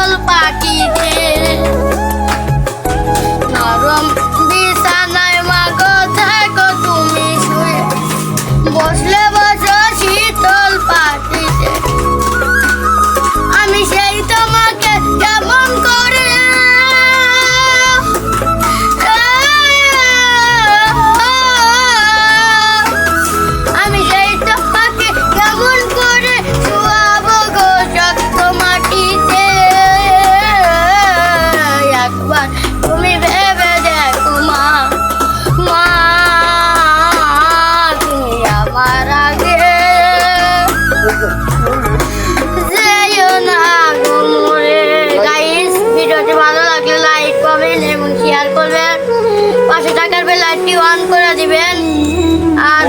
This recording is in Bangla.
শীতল পাখিতে নরম বিছানায় মাগো থাকো তুমি শুয়ে বসলে বসো শীতল পাখিতে আমি সেই তোমাকে কেমন করে আমি সেই তোমাকে কেমন করে শোয়াবো গো শক্ত মাটিতে একবার তুমি ভেবে দেখো মা মা তুমি আমার আগে যেও না গো মরে। গাইস, ভিডিওটি ভালো লাগলে লাইক কমেন্ট এবং শেয়ার করবেন, পাশে থাকার বেল আইকনটি অন করে দিবেন আর